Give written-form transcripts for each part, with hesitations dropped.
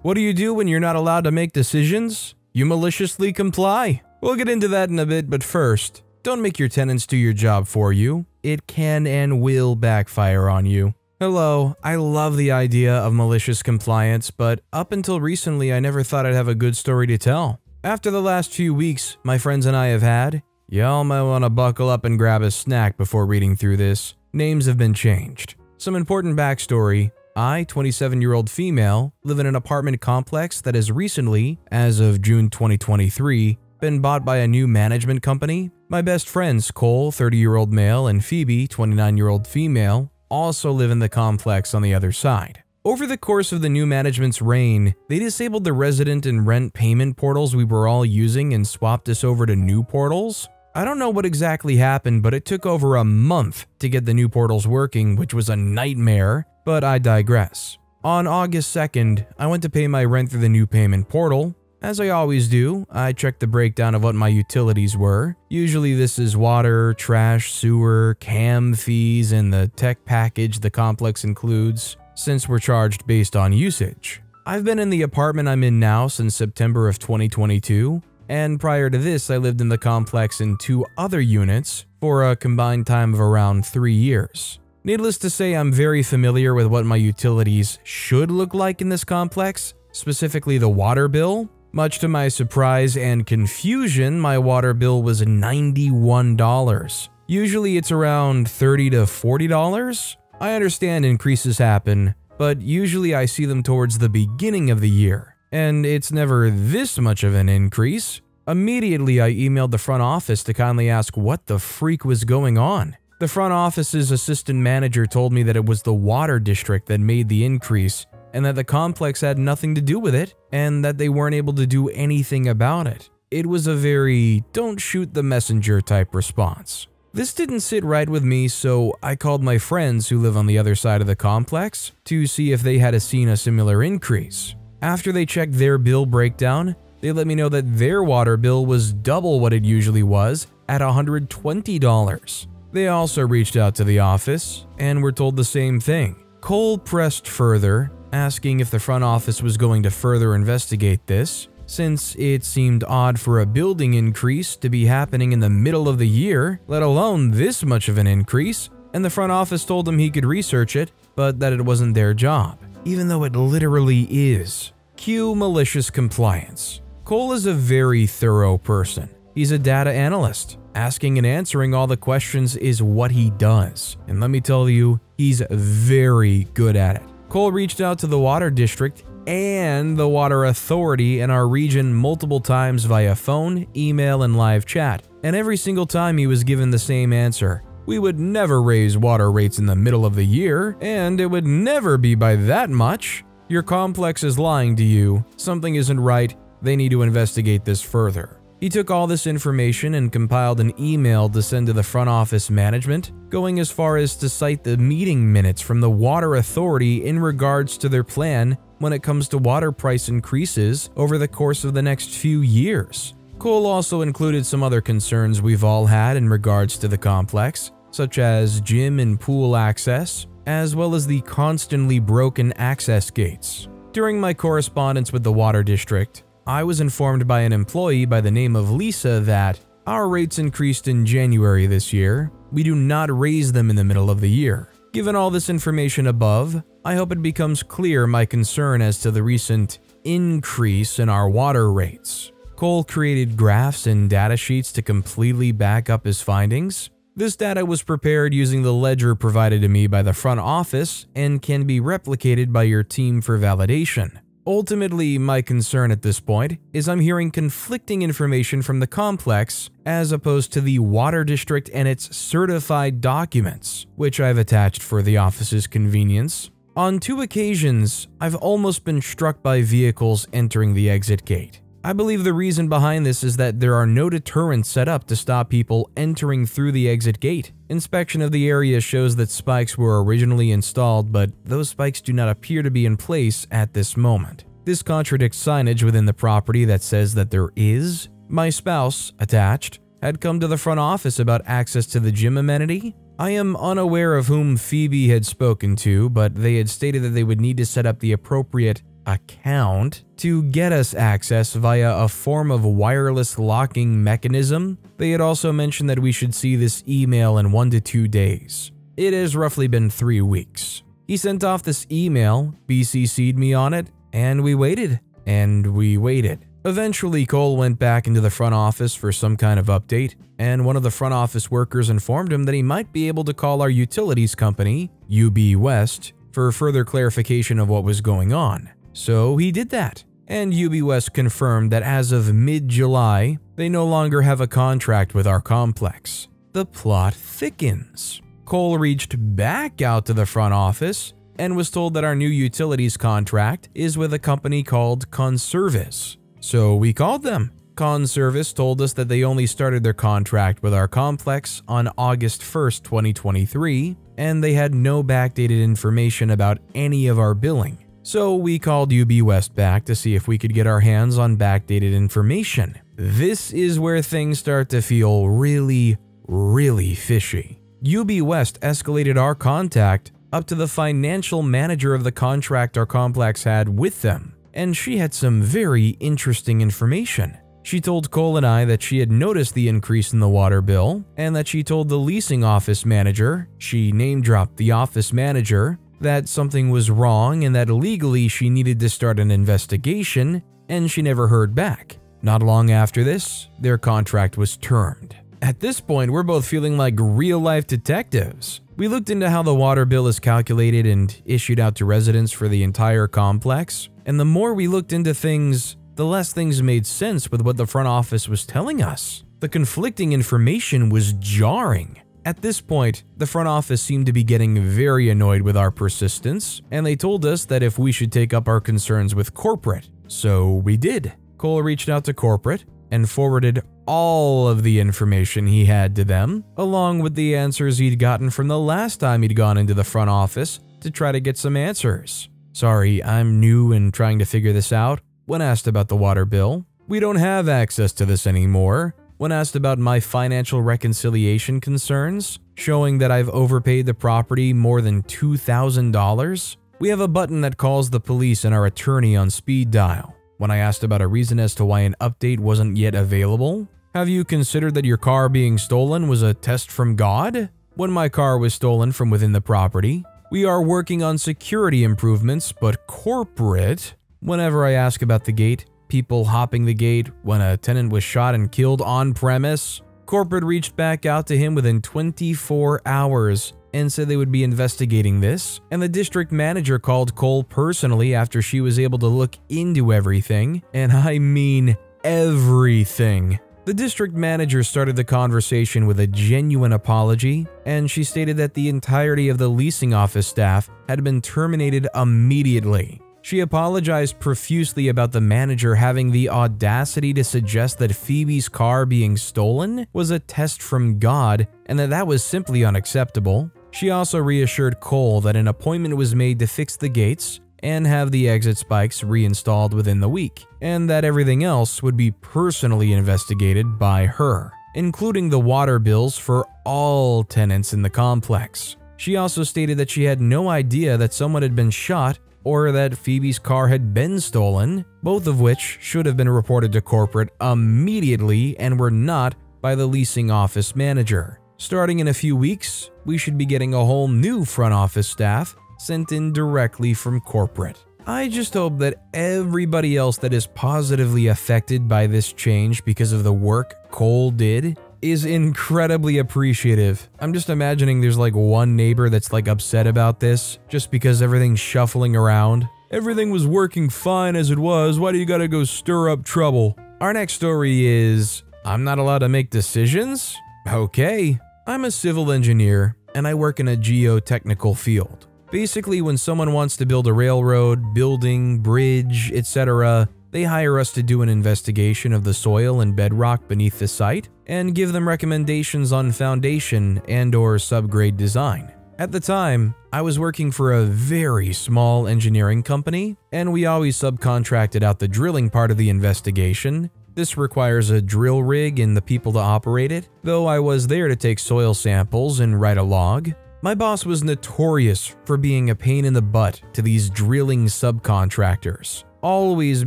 What do you do when you're not allowed to make decisions? You maliciously comply. We'll get into that in a bit, but first, don't make your tenants do your job for you. It can and will backfire on you. Hello, I love the idea of malicious compliance, but up until recently I never thought I'd have a good story to tell. After the last few weeks my friends and I have had, y'all might want to buckle up and grab a snack before reading through this. Names have been changed. Some important backstory. I, 27-year-old female, live in an apartment complex that has recently, as of June 2023, been bought by a new management company. My best friends, Cole, 30-year-old male, and Phoebe, 29-year-old female, also live in the complex on the other side. Over the course of the new management's reign, they disabled the resident and rent payment portals we were all using and swapped us over to new portals. I don't know what exactly happened, but it took over a month to get the new portals working, which was a nightmare, but I digress. On August 2nd, I went to pay my rent through the new payment portal. As I always do, I checked the breakdown of what my utilities were. Usually this is water, trash, sewer, cam fees, and the tech package the complex includes, since we're charged based on usage. I've been in the apartment I'm in now since September of 2022, and prior to this I lived in the complex in 2 other units for a combined time of around 3 years. Needless to say, I'm very familiar with what my utilities should look like in this complex, specifically the water bill. Much to my surprise and confusion, my water bill was $91. Usually it's around $30 to $40. I understand increases happen, but usually I see them towards the beginning of the year, and it's never this much of an increase. Immediately I emailed the front office to kindly ask what the freak was going on. The front office's assistant manager told me that it was the water district that made the increase, and that the complex had nothing to do with it, and that they weren't able to do anything about it. It was a very don't shoot the messenger type response. This didn't sit right with me, so I called my friends who live on the other side of the complex to see if they had seen a similar increase. After they checked their bill breakdown, they let me know that their water bill was double what it usually was at $120. They also reached out to the office and were told the same thing. Cole pressed further, asking if the front office was going to further investigate this, since it seemed odd for a building increase to be happening in the middle of the year, let alone this much of an increase, and the front office told him he could research it, but that it wasn't their job, even though it literally is. Cue malicious compliance. Cole is a very thorough person. He's a data analyst. Asking and answering all the questions is what he does, and let me tell you, he's very good at it. Cole reached out to the water district and the water authority in our region multiple times via phone, email, and live chat, and every single time he was given the same answer. We would never raise water rates in the middle of the year, and it would never be by that much. Your complex is lying to you. Something isn't right. They need to investigate this further. He took all this information and compiled an email to send to the front office management, going as far as to cite the meeting minutes from the water authority in regards to their plan when it comes to water price increases over the course of the next few years. Cole also included some other concerns we've all had in regards to the complex, such as gym and pool access, as well as the constantly broken access gates. During my correspondence with the water district, I was informed by an employee by the name of Lisa that our rates increased in January this year. We do not raise them in the middle of the year. Given all this information above, I hope it becomes clear my concern as to the recent increase in our water rates. Cole created graphs and data sheets to completely back up his findings. This data was prepared using the ledger provided to me by the front office and can be replicated by your team for validation. Ultimately, my concern at this point is I'm hearing conflicting information from the complex as opposed to the water district and its certified documents, which I've attached for the office's convenience. On 2 occasions, I've almost been struck by vehicles entering the exit gate. I believe the reason behind this is that there are no deterrents set up to stop people entering through the exit gate. Inspection of the area shows that spikes were originally installed, but those spikes do not appear to be in place at this moment. This contradicts signage within the property that says that there is. My spouse, attached, had come to the front office about access to the gym amenity. I am unaware of whom Phoebe had spoken to, but they had stated that they would need to set up the appropriate account to get us access via a form of wireless locking mechanism. They had also mentioned that we should see this email in 1 to 2 days. It has roughly been 3 weeks. He sent off this email, BCC'd me on it, and we waited. And we waited. Eventually, Cole went back into the front office for some kind of update, and one of the front office workers informed him that he might be able to call our utilities company, UB West, for further clarification of what was going on. So he did that, and UB West confirmed that as of mid-July, they no longer have a contract with our complex. The plot thickens. Cole reached back out to the front office and was told that our new utilities contract is with a company called Conservice. So we called them. Conservice told us that they only started their contract with our complex on August 1st, 2023, and they had no backdated information about any of our billing. So we called UB West back to see if we could get our hands on backdated information. This is where things start to feel really, really fishy. UB West escalated our contact up to the financial manager of the contract our complex had with them, and she had some very interesting information. She told Cole and I that she had noticed the increase in the water bill, and that she told the leasing office manager, she name-dropped the office manager, that something was wrong and that legally she needed to start an investigation, and she never heard back. Not long after this, their contract was termed. At this point, we're both feeling like real-life detectives. We looked into how the water bill is calculated and issued out to residents for the entire complex, and the more we looked into things, the less things made sense with what the front office was telling us. The conflicting information was jarring. At this point, the front office seemed to be getting very annoyed with our persistence, and they told us that if we should take up our concerns with corporate. So we did. Cole reached out to corporate and forwarded all of the information he had to them, along with the answers he'd gotten from the last time he'd gone into the front office to try to get some answers. Sorry, I'm new and trying to figure this out. When asked about the water bill, we don't have access to this anymore. When asked about my financial reconciliation concerns, showing that I've overpaid the property more than $2,000, we have a button that calls the police and our attorney on speed dial. When I asked about a reason as to why an update wasn't yet available, have you considered that your car being stolen was a test from God? When my car was stolen from within the property, we are working on security improvements, but corporate. Whenever I ask about the gate, people hopping the gate when a tenant was shot and killed on premise, corporate reached back out to him within 24 hours and said they would be investigating this, and the district manager called Cole personally after she was able to look into everything, and I mean everything. The district manager started the conversation with a genuine apology, and she stated that the entirety of the leasing office staff had been terminated immediately. She apologized profusely about the manager having the audacity to suggest that Phoebe's car being stolen was a test from God and that was simply unacceptable. She also reassured Cole that an appointment was made to fix the gates and have the exit spikes reinstalled within the week, and that everything else would be personally investigated by her, including the water bills for all tenants in the complex. She also stated that she had no idea that someone had been shot or that Phoebe's car had been stolen, both of which should have been reported to corporate immediately and were not by the leasing office manager. Starting in a few weeks, we should be getting a whole new front office staff sent in directly from corporate. I just hope that everybody else that is positively affected by this change because of the work Cole did is incredibly appreciative. I'm just imagining there's like one neighbor that's like upset about this just because everything's shuffling around. Everything was working fine as it was, why do you gotta go stir up trouble? Our next story is, I'm not allowed to make decisions? Okay. I'm a civil engineer and I work in a geotechnical field. Basically, when someone wants to build a railroad, building, bridge, etc., they hire us to do an investigation of the soil and bedrock beneath the site and give them recommendations on foundation and/or subgrade design. At the time, I was working for a very small engineering company, and we always subcontracted out the drilling part of the investigation. This requires a drill rig and the people to operate it, though I was there to take soil samples and write a log. My boss was notorious for being a pain in the butt to these drilling subcontractors, always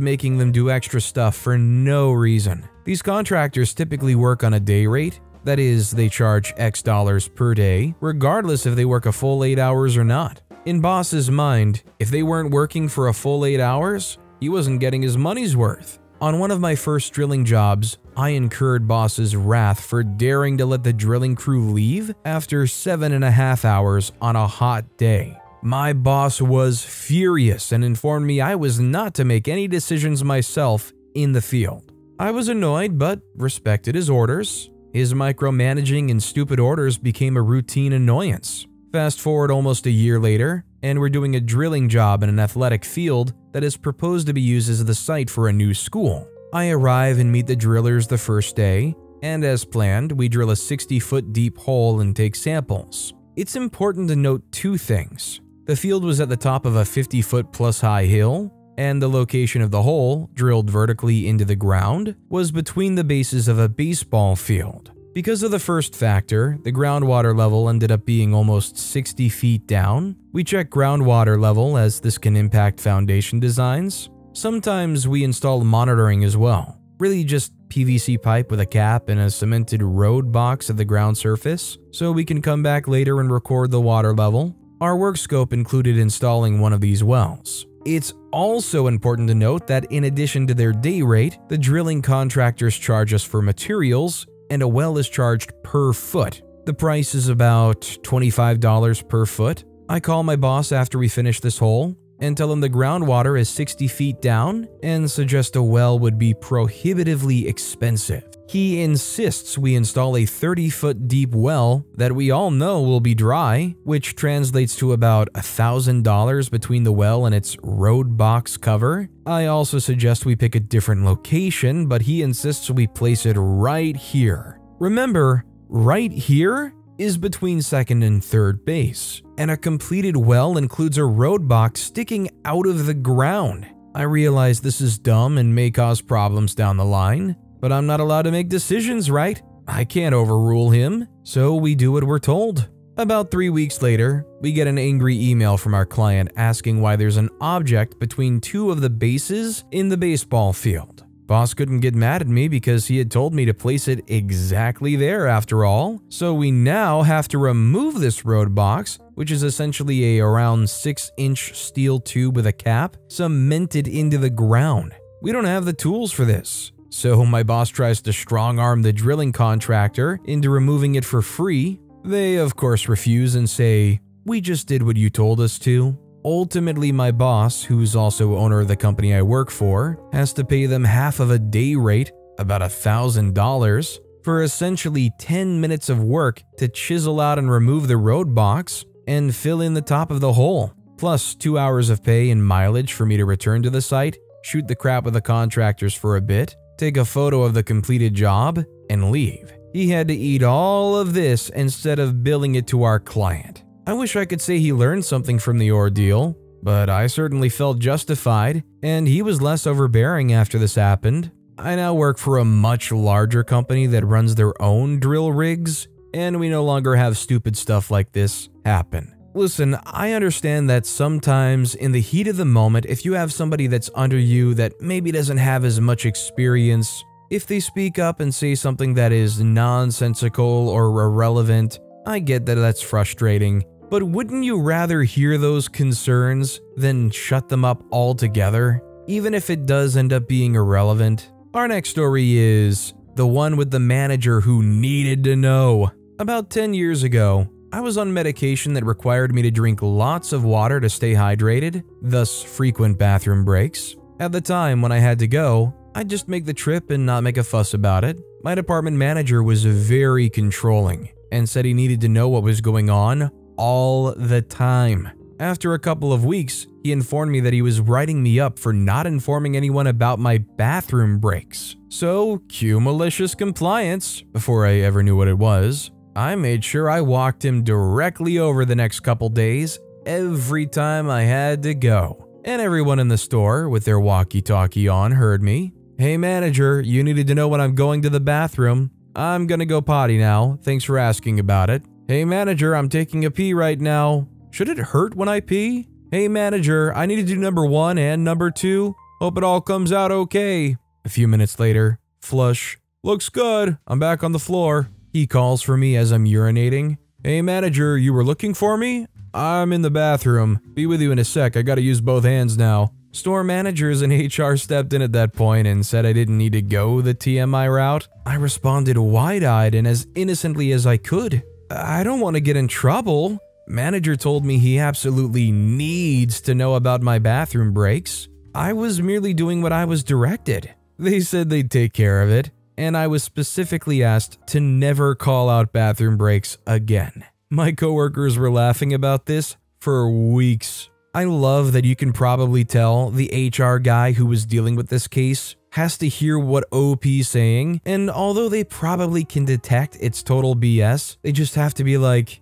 making them do extra stuff for no reason. These contractors typically work on a day rate, that is, they charge X dollars per day, regardless if they work a full 8 hours or not. In boss's mind, if they weren't working for a full 8 hours, he wasn't getting his money's worth. On one of my first drilling jobs, I incurred boss's wrath for daring to let the drilling crew leave after 7.5 hours on a hot day. My boss was furious and informed me I was not to make any decisions myself in the field. I was annoyed but respected his orders. His micromanaging and stupid orders became a routine annoyance. Fast forward almost a year later, and we're doing a drilling job in an athletic field that is proposed to be used as the site for a new school. I arrive and meet the drillers the first day, and as planned, we drill a 60-foot deep hole and take samples. It's important to note two things. The field was at the top of a 50-foot plus high hill, and the location of the hole, drilled vertically into the ground, was between the bases of a baseball field. Because of the first factor, the groundwater level ended up being almost 60 feet down. We check groundwater level as this can impact foundation designs. Sometimes we install monitoring as well. Really just PVC pipe with a cap and a cemented road box at the ground surface, so we can come back later and record the water level. Our work scope included installing one of these wells. It's also important to note that in addition to their day rate, the drilling contractors charge us for materials, and a well is charged per foot. The price is about $25 per foot. I call my boss after we finish this hole and tell him the groundwater is 60 feet down and suggest a well would be prohibitively expensive. He insists we install a 30-foot deep well that we all know will be dry, which translates to about $1,000 between the well and its road box cover. I also suggest we pick a different location, but he insists we place it right here. Remember, right here is between second and third base, and a completed well includes a road box sticking out of the ground. I realize this is dumb and may cause problems down the line, but I'm not allowed to make decisions, right? I can't overrule him, so we do what we're told. About 3 weeks later, we get an angry email from our client asking why there's an object between two of the bases in the baseball field. Boss couldn't get mad at me because he had told me to place it exactly there after all, so we now have to remove this road box, which is essentially a around 6-inch steel tube with a cap cemented into the ground. We don't have the tools for this, so my boss tries to strong-arm the drilling contractor into removing it for free. They of course refuse and say, "We just did what you told us to." Ultimately, my boss, who's also owner of the company I work for, has to pay them half of a day rate, about $1,000, for essentially 10 minutes of work to chisel out and remove the road box and fill in the top of the hole, plus 2 hours of pay and mileage for me to return to the site, shoot the crap with the contractors for a bit, take a photo of the completed job, and leave. He had to eat all of this instead of billing it to our client. I wish I could say he learned something from the ordeal, but I certainly felt justified, and he was less overbearing after this happened. I now work for a much larger company that runs their own drill rigs, and we no longer have stupid stuff like this happen. Listen, I understand that sometimes in the heat of the moment, if you have somebody that's under you that maybe doesn't have as much experience, if they speak up and say something that is nonsensical or irrelevant, I get that that's frustrating. But wouldn't you rather hear those concerns than shut them up altogether, even if it does end up being irrelevant? Our next story is the one with the manager who needed to know. About 10 years ago, I was on medication that required me to drink lots of water to stay hydrated, thus frequent bathroom breaks. At the time when I had to go, I'd just make the trip and not make a fuss about it. My department manager was very controlling and said he needed to know what was going on all the time. After a couple of weeks, he informed me that he was writing me up for not informing anyone about my bathroom breaks. So, cue malicious compliance. Before I ever knew what it was, I made sure I walked him directly over the next couple days every time I had to go. And everyone in the store with their walkie-talkie on heard me. "Hey manager, you needed to know when I'm going to the bathroom. I'm gonna go potty now, thanks for asking about it." Hey manager, I'm taking a pee right now. Should it hurt when I pee? Hey manager, I need to do number 1 and number 2. Hope it all comes out okay. A few minutes later, flush. Looks good. I'm back on the floor. He calls for me as I'm urinating. Hey manager, you were looking for me? I'm in the bathroom. Be with you in a sec. I gotta use both hands now. Store managers and HR stepped in at that point and said I didn't need to go the TMI route. I responded wide-eyed and as innocently as I could. I don't want to get in trouble. Manager told me he absolutely needs to know about my bathroom breaks. I was merely doing what I was directed. They said they'd take care of it, and I was specifically asked to never call out bathroom breaks again. My coworkers were laughing about this for weeks. I love that you can probably tell the HR guy who was dealing with this case has to hear what OP's saying, and although they probably can detect it's total BS, they just have to be like,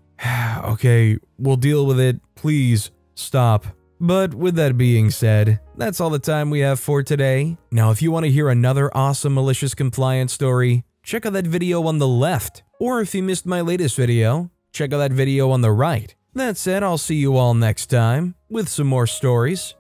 okay, we'll deal with it, please, stop. But with that being said, that's all the time we have for today. Now, if you want to hear another awesome malicious compliance story, check out that video on the left. Or if you missed my latest video, check out that video on the right. That said, I'll see you all next time with some more stories.